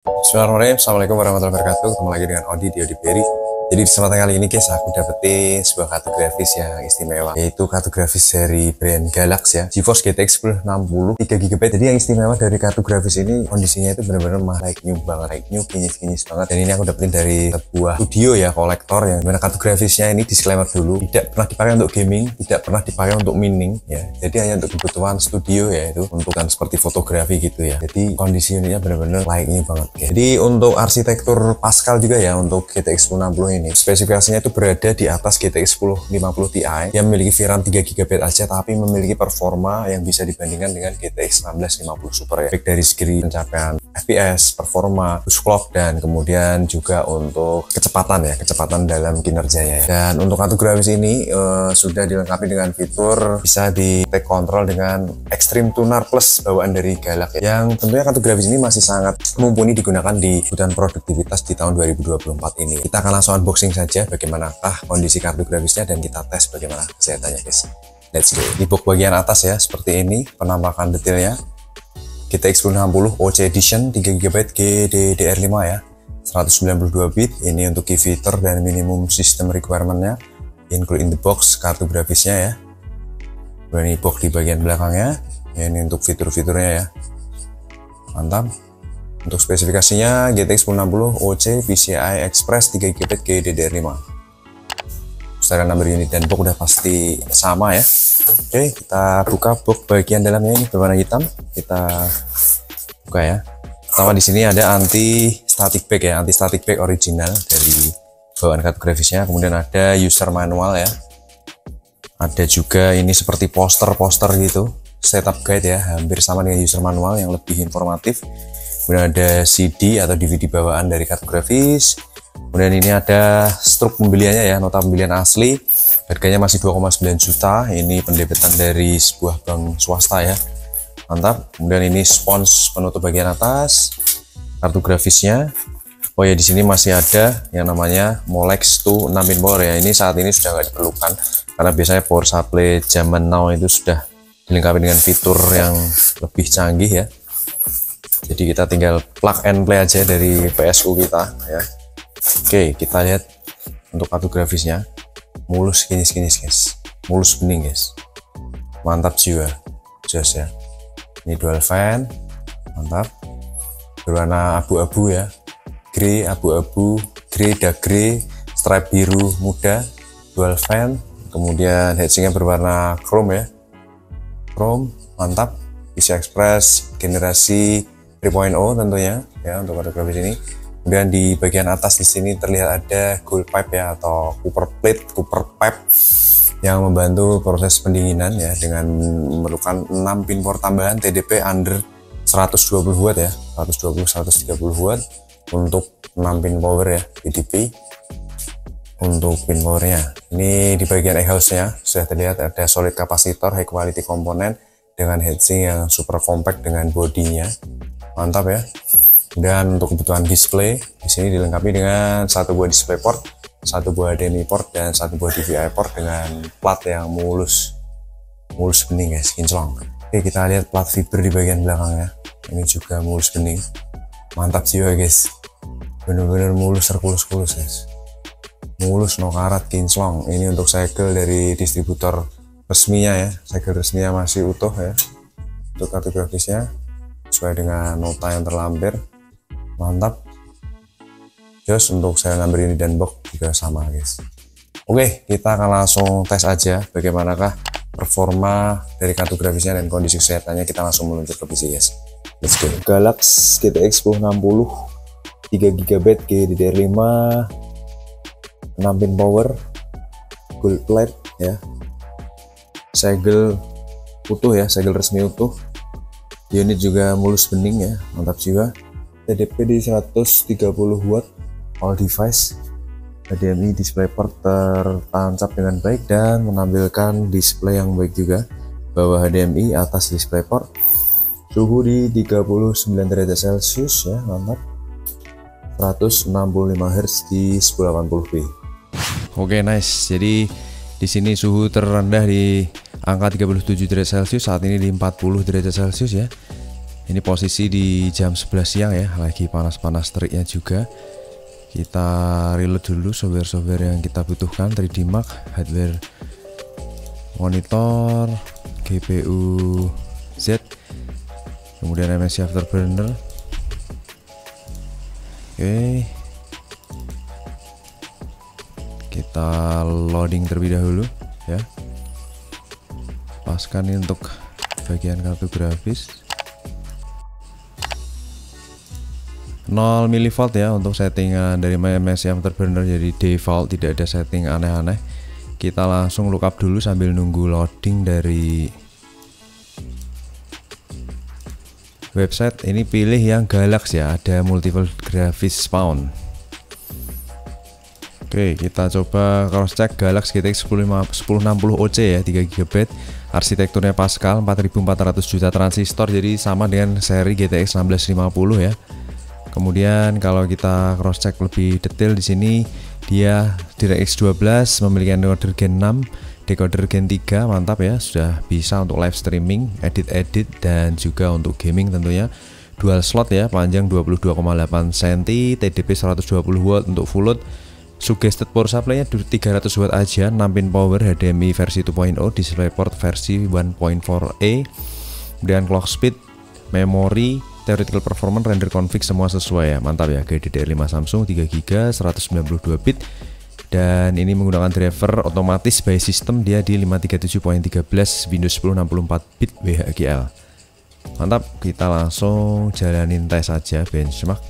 Bismillahirrahmanirrahim. Assalamualaikum warahmatullahi wabarakatuh. Ketemu lagi dengan Odi di Odi Berry. Jadi di kesempatan kali ini guys, aku dapetin sebuah kartu grafis yang istimewa, yaitu kartu grafis dari brand Galax ya, GeForce GTX 1060 3GB. Jadi yang istimewa dari kartu grafis ini, kondisinya itu benar-benar like new banget, like new, kinyis banget. Dan ini aku dapetin dari sebuah studio ya, kolektor, yang mana kartu grafisnya ini disclaimer dulu, tidak pernah dipakai untuk gaming, tidak pernah dipakai untuk mining ya. Jadi hanya untuk kebutuhan studio ya, itu untuk kan seperti fotografi gitu ya. Jadi kondisi unitnya benar-benar like new banget ya. Jadi untuk arsitektur Pascal juga ya, untuk GTX 1060 ini spesifikasinya itu berada di atas GTX 1050 Ti yang memiliki VRAM 3GB aja, tapi memiliki performa yang bisa dibandingkan dengan GTX 1650 Super ya, baik dari segi pencapaian FPS, performa, push clock, dan kemudian juga untuk kecepatan dalam kinerjanya ya. Dan untuk kartu grafis ini sudah dilengkapi dengan fitur bisa di take control dengan Extreme Tuner Plus bawaan dari Galax ya. Yang tentunya kartu grafis ini masih sangat mumpuni digunakan di kebutuhan produktivitas di tahun 2024 ini. Kita akan langsung unboxing saja bagaimanakah kondisi kartu grafisnya dan kita tes bagaimana kesehatannya guys. Let's go. Di box bagian atas ya, seperti ini penampakan detailnya. GTX 1060 OC Edition 3GB GDDR5 ya, 192 bit. Ini untuk key feature dan minimum system requirement-nya, include in the box kartu grafisnya ya. Ini box di bagian belakangnya ya, ini untuk fitur-fiturnya ya, mantap. Untuk spesifikasinya GTX 1060 OC PCI Express 3GB GDDR5. Serial number unit dan box udah pasti sama ya. Oke, kita buka box bagian dalamnya, ini berwarna hitam. Kita buka ya. Pertama di sini ada anti static back ya, anti static back original dari bawaan kartu grafisnya. Kemudian ada user manual ya. Ada juga ini seperti poster-poster gitu, setup guide ya, hampir sama dengan user manual yang lebih informatif. Kemudian ada CD atau DVD bawaan dari kartu grafis. Kemudian ini ada struk pembeliannya ya, nota pembelian asli. Harganya masih 2,9 juta. Ini pendebetan dari sebuah bank swasta ya. Mantap. Kemudian ini spons penutup bagian atas kartu grafisnya. Oh ya, di sini masih ada yang namanya Molex 2 6 pin power ya. Ini saat ini sudah nggak diperlukan karena biasanya power supply zaman now itu sudah dilengkapi dengan fitur yang lebih canggih ya. Jadi kita tinggal plug and play aja dari PSU kita ya. Oke, kita lihat untuk kartu grafisnya. Mulus kinis guys, mulus bening guys, mantap jiwa, jos ya. Ini dual fan, mantap, berwarna abu-abu ya, grey abu-abu, grey dark grey, stripe biru muda, dual fan. Kemudian heatsinknya berwarna chrome ya, chrome, mantap. PCI Express generasi 3.0 tentunya ya untuk kartu grafis ini. Kemudian di bagian atas di sini terlihat ada gold pipe ya, atau copper pipe yang membantu proses pendinginan ya, dengan memerlukan 6 pin power tambahan TDP under 120 watt ya, 120-130 watt untuk 6 pin power ya, PDP untuk pin powernya. Ini di bagian exhaust-nya sudah terlihat ada solid kapasitor high quality komponen dengan heatsink yang super compact dengan bodinya, mantap ya. Dan untuk kebutuhan display di sini dilengkapi dengan satu buah display port, satu buah HDMI port, dan satu buah DVI port dengan plat yang mulus bening guys, kinclong. Oke, kita lihat plat fiber di bagian belakangnya. Ini juga mulus bening, mantap jiwa guys, bener-bener mulus terkulus-kulus guys, mulus no karat, kinclong. Ini untuk segel dari distributor resminya ya, segel resminya masih utuh ya. Untuk kartu grafisnya sesuai dengan nota yang terlampir, mantap jos. Untuk serial number unit dan box juga sama guys. Oke, kita akan langsung tes aja bagaimanakah performa dari kartu grafisnya dan kondisi kesehatannya. Kita langsung meluncur ke PC guys, let's go. Galax GTX 1060 3GB GDDR5 6 pin power, gold plate ya, segel utuh ya, segel resmi utuh. Unit juga mulus bening ya, mantap jiwa. TDP di 130 watt, all device. HDMI display port tertancap dengan baik dan menampilkan display yang baik juga. Bawah HDMI, atas display port. Suhu di 39 derajat Celcius ya, mantap. 165 Hz di 1080p. Oke, nice. Jadi di sini suhu terendah di angka 37 derajat Celcius, saat ini di 40 derajat Celcius ya. Ini posisi di jam 11 siang ya, lagi panas-panas teriknya juga. Kita reload dulu software-software yang kita butuhkan. 3D Mark, hardware monitor, GPU Z, kemudian MSI Afterburner. Oke, kita loading terlebih dahulu ya. Paskan ini untuk bagian kartu grafis. 0 mV ya untuk settingan dari MSI Afterburner, jadi default, tidak ada setting aneh-aneh. Kita langsung lookup dulu sambil nunggu loading dari website. Ini pilih yang Galax ya, ada multiple graphics spawn. Oke, kita coba cross check Galax GTX 1060 OC ya, 3 GB. Arsitekturnya Pascal, 4400 juta transistor, jadi sama dengan seri GTX 1650 ya. Kemudian kalau kita cross check lebih detail di sini, dia DirectX 12 memiliki encoder Gen 6, decoder Gen 3, mantap ya, sudah bisa untuk live streaming, edit dan juga untuk gaming tentunya. Dual slot ya, panjang 22,8 cm, TDP 120 watt untuk full load. Suggested power supply-nya 300 watt aja, 6 pin power, HDMI versi 2.0, DisplayPort versi 1.4a. Kemudian clock speed, memori, theoretical performance, render config semua sesuai ya, mantap ya. GDDR5 Samsung 3GB 192 bit, dan ini menggunakan driver otomatis by system, dia di 537.13 Windows 10 64 bit WHGL. Mantap, kita langsung jalanin tes aja benchmark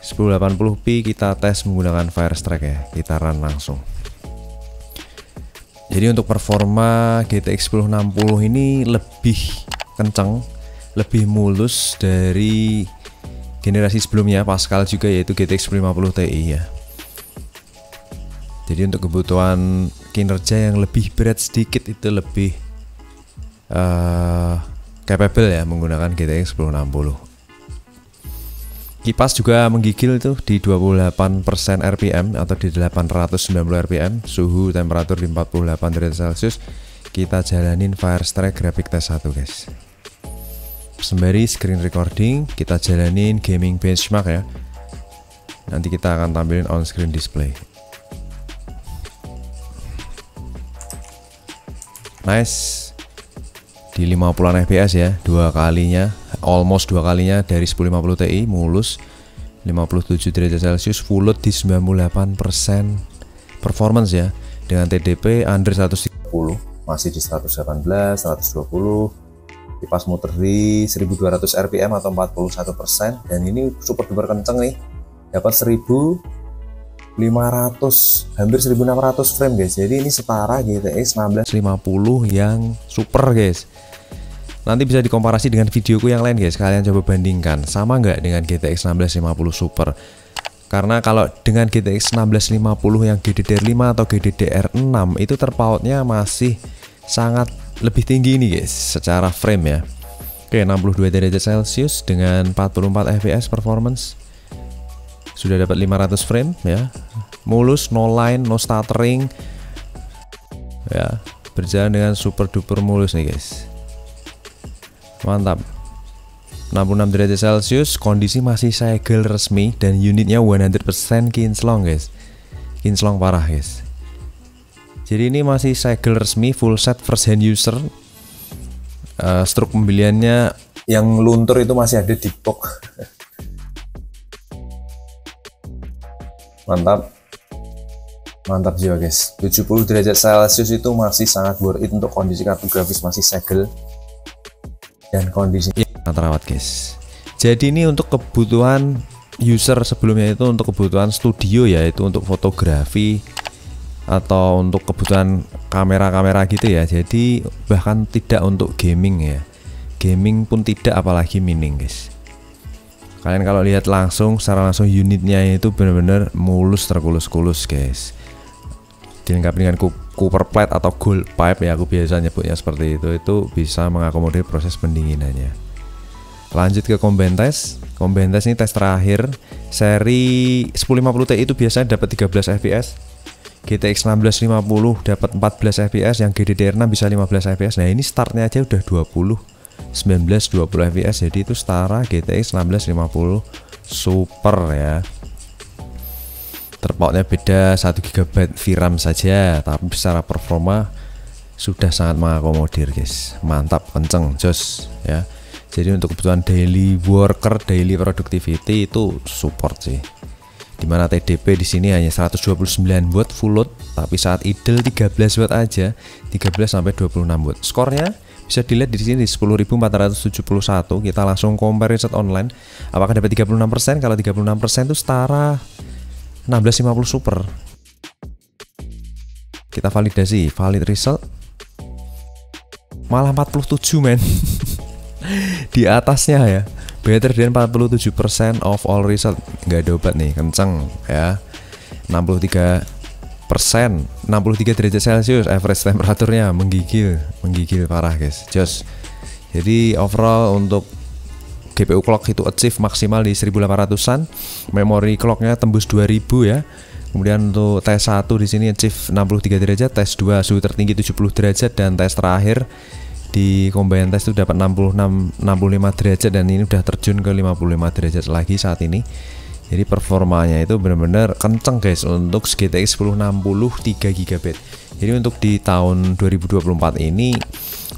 1080p, kita tes menggunakan Firestrike ya, kita run langsung. Jadi untuk performa GTX 1060 ini lebih kencang, lebih mulus dari generasi sebelumnya Pascal juga, yaitu GTX 1050 Ti ya. Jadi untuk kebutuhan kinerja yang lebih berat sedikit itu lebih capable ya menggunakan GTX 1060. Kipas juga menggigil itu di 28% RPM atau di 890 RPM, suhu temperatur di 48 derajat Celcius. Kita jalanin Firestrike graphic test 1 guys. Sembari screen recording kita jalanin gaming benchmark ya. Nanti kita akan tampilin on screen display. Nice, di 50an fps ya, almost dua kalinya dari 1050 Ti, mulus 57 derajat Celcius, full load di 98% performance ya, dengan TDP under 130, masih di 118, 120. Kipas muter di 1200 RPM atau 41%, dan ini super duper kenceng nih, dapat 1500, hampir 1600 frame guys. Jadi ini setara GTX 1650 yang super guys. Nanti bisa dikomparasi dengan videoku yang lain guys, kalian coba bandingkan sama nggak dengan GTX 1650 super. Karena kalau dengan GTX 1650 yang GDDR5 atau GDDR6 itu terpautnya masih sangat lebih tinggi nih guys secara frame ya. Oke, 62 derajat Celcius dengan 44 fps performance, sudah dapat 500 frame ya, mulus, no line, no stuttering ya, berjalan dengan super duper mulus nih guys, mantap. 66 derajat Celcius, kondisi masih segel resmi, dan unitnya 100% kinclong guys, kinclong parah guys. Jadi ini masih segel resmi, full set first hand user. Struk pembeliannya yang luntur itu masih ada di box. Mantap, mantap jiwa guys. 70 derajat Celcius itu masih sangat worth it untuk kondisi kartu grafis masih segel dan kondisi terawat guys. Jadi ini untuk kebutuhan user sebelumnya itu untuk kebutuhan studio ya, itu untuk fotografi atau untuk kebutuhan kamera-kamera gitu ya. Jadi bahkan tidak untuk gaming ya, gaming pun tidak, apalagi mining guys. Kalian kalau lihat langsung, secara langsung unitnya itu benar-benar mulus, terkulus-kulus guys. Dilengkapi dengan copper plate atau gold pipe ya, aku biasa nyebutnya seperti itu bisa mengakomodir proses pendinginannya. Lanjut ke combine test. Combine test ini tes terakhir. Seri 1050 Ti itu biasanya dapat 13 fps. GTX 1650 dapat 14 fps, yang GDDR6 bisa 15 fps. Nah, ini startnya aja udah 20. 1920 fps, jadi itu setara GTX 1650 Super ya. Terpautnya beda 1 GB VRAM saja, tapi secara performa sudah sangat mengakomodir guys. Mantap, kenceng, jos ya. Jadi untuk kebutuhan daily worker, daily productivity itu support sih. Dimana TDP di sini hanya 129 watt full load, tapi saat idle 13 watt aja, 13 sampai 26 watt. Skornya bisa dilihat di sini di 10.471. Kita langsung compare riset online. Apakah dapat 36%? Kalau 36% itu setara 1650 Super. Kita validasi, valid result malah 47 men. Di atasnya ya, better than 47% of all result. Nggak ada obat nih, kenceng ya. 63%, 63 derajat Celcius average temperaturnya, menggigil parah guys, jos. Jadi overall untuk GPU clock itu achieve maksimal di 1800-an, memory clocknya tembus 2000 ya. Kemudian untuk tes 1 di sini achieve 63 derajat, tes 2 suhu tertinggi 70 derajat, dan tes terakhir di combine test itu dapat 65 derajat, dan ini udah terjun ke 55 derajat lagi saat ini. Jadi performanya itu benar-benar kenceng guys untuk GTX 1060 3 GB. Jadi untuk di tahun 2024 ini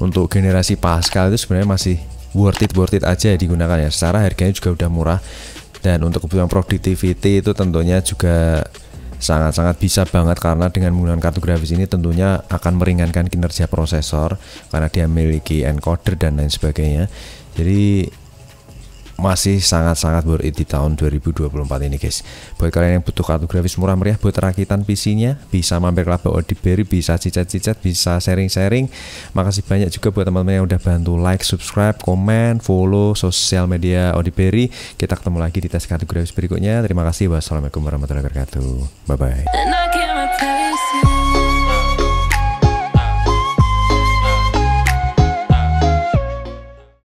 untuk generasi Pascal itu sebenarnya masih worth it aja digunakan ya. Secara harganya juga udah murah, dan untuk kebutuhan productivity itu tentunya juga sangat-sangat bisa banget, karena dengan menggunakan kartu grafis ini tentunya akan meringankan kinerja prosesor karena dia memiliki encoder dan lain sebagainya. Jadi masih sangat-sangat worth it di tahun 2024 ini guys. Buat kalian yang butuh kartu grafis murah meriah buat rakitan PC-nya, bisa mampir ke Laba Odiberry, bisa cicat-cicat, bisa sharing-sharing. Makasih banyak juga buat teman-teman yang udah bantu like, subscribe, komen, follow sosial media Odiberry. Kita ketemu lagi di tes kartu grafis berikutnya. Terima kasih. Wassalamualaikum warahmatullahi wabarakatuh. Bye bye.